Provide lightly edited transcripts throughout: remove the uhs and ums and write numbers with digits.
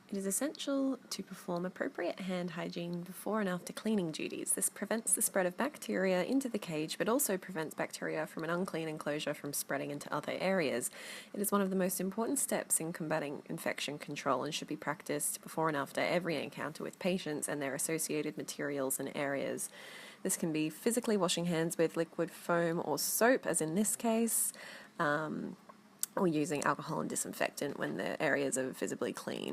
It is essential to perform appropriate hand hygiene before and after cleaning duties. This prevents the spread of bacteria into the cage, but also prevents bacteria from an unclean enclosure from spreading into other areas. It is one of the most important steps in combating infection control and should be practiced before and after every encounter with patients and their associated materials and areas. This can be physically washing hands with liquid foam or soap, as in this case, or using alcohol and disinfectant when the areas are visibly clean.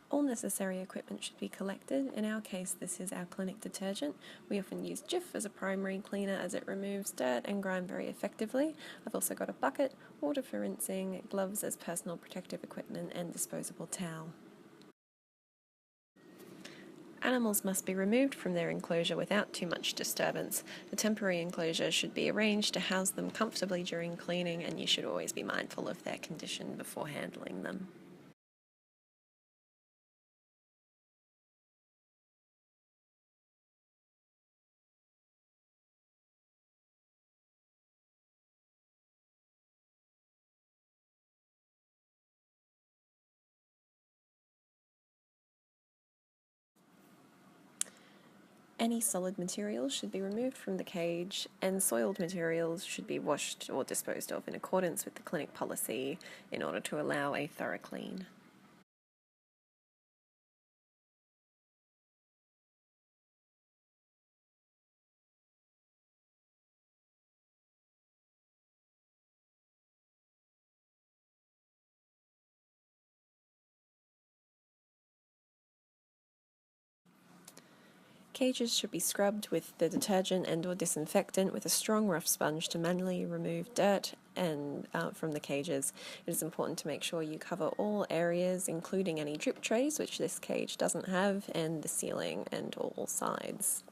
All necessary equipment should be collected. In our case, this is our clinic detergent. We often use Jif as a primary cleaner as it removes dirt and grime very effectively. I've also got a bucket, water for rinsing, gloves as personal protective equipment, and disposable towel. Animals must be removed from their enclosure without too much disturbance. The temporary enclosure should be arranged to house them comfortably during cleaning, and you should always be mindful of their condition before handling them. Any solid materials should be removed from the cage, and soiled materials should be washed or disposed of in accordance with the clinic policy in order to allow a thorough clean. Cages should be scrubbed with the detergent and/or disinfectant with a strong rough sponge to manually remove dirt and from the cages. It is important to make sure you cover all areas, including any drip trays, which this cage doesn't have, and the ceiling and all sides.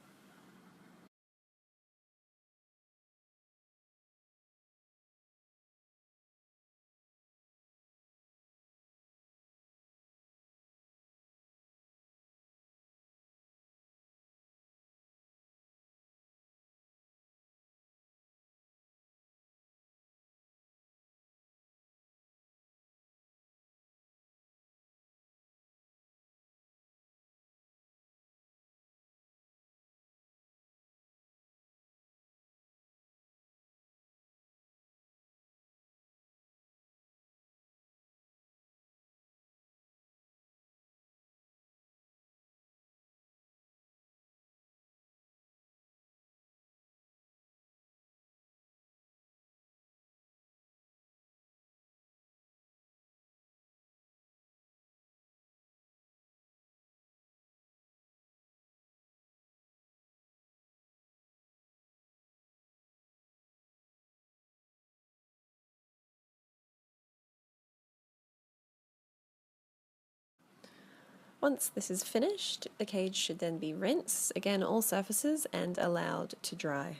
Once this is finished, the cage should then be rinsed, again all surfaces, and allowed to dry.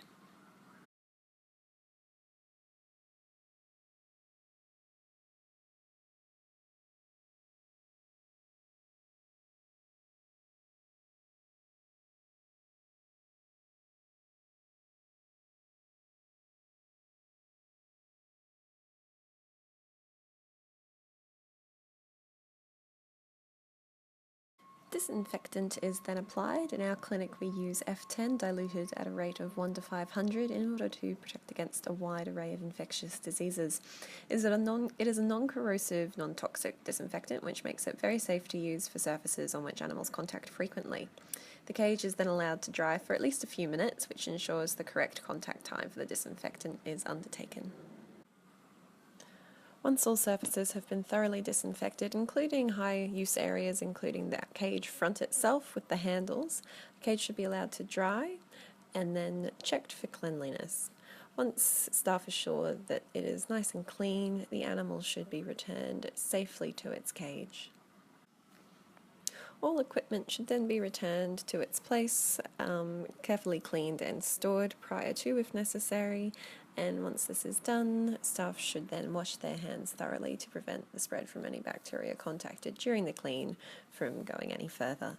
Disinfectant is then applied. In our clinic we use F10 diluted at a rate of 1 to 500 in order to protect against a wide array of infectious diseases. It is a non-corrosive, non-toxic disinfectant which makes it very safe to use for surfaces on which animals contact frequently. The cage is then allowed to dry for at least a few minutes, which ensures the correct contact time for the disinfectant is undertaken. Once all surfaces have been thoroughly disinfected, including high-use areas, including the cage front itself with the handles, the cage should be allowed to dry and then checked for cleanliness. Once staff are sure that it is nice and clean, the animal should be returned safely to its cage. All equipment should then be returned to its place, carefully cleaned and stored prior to if necessary, and once this is done, staff should then wash their hands thoroughly to prevent the spread from any bacteria contacted during the clean from going any further.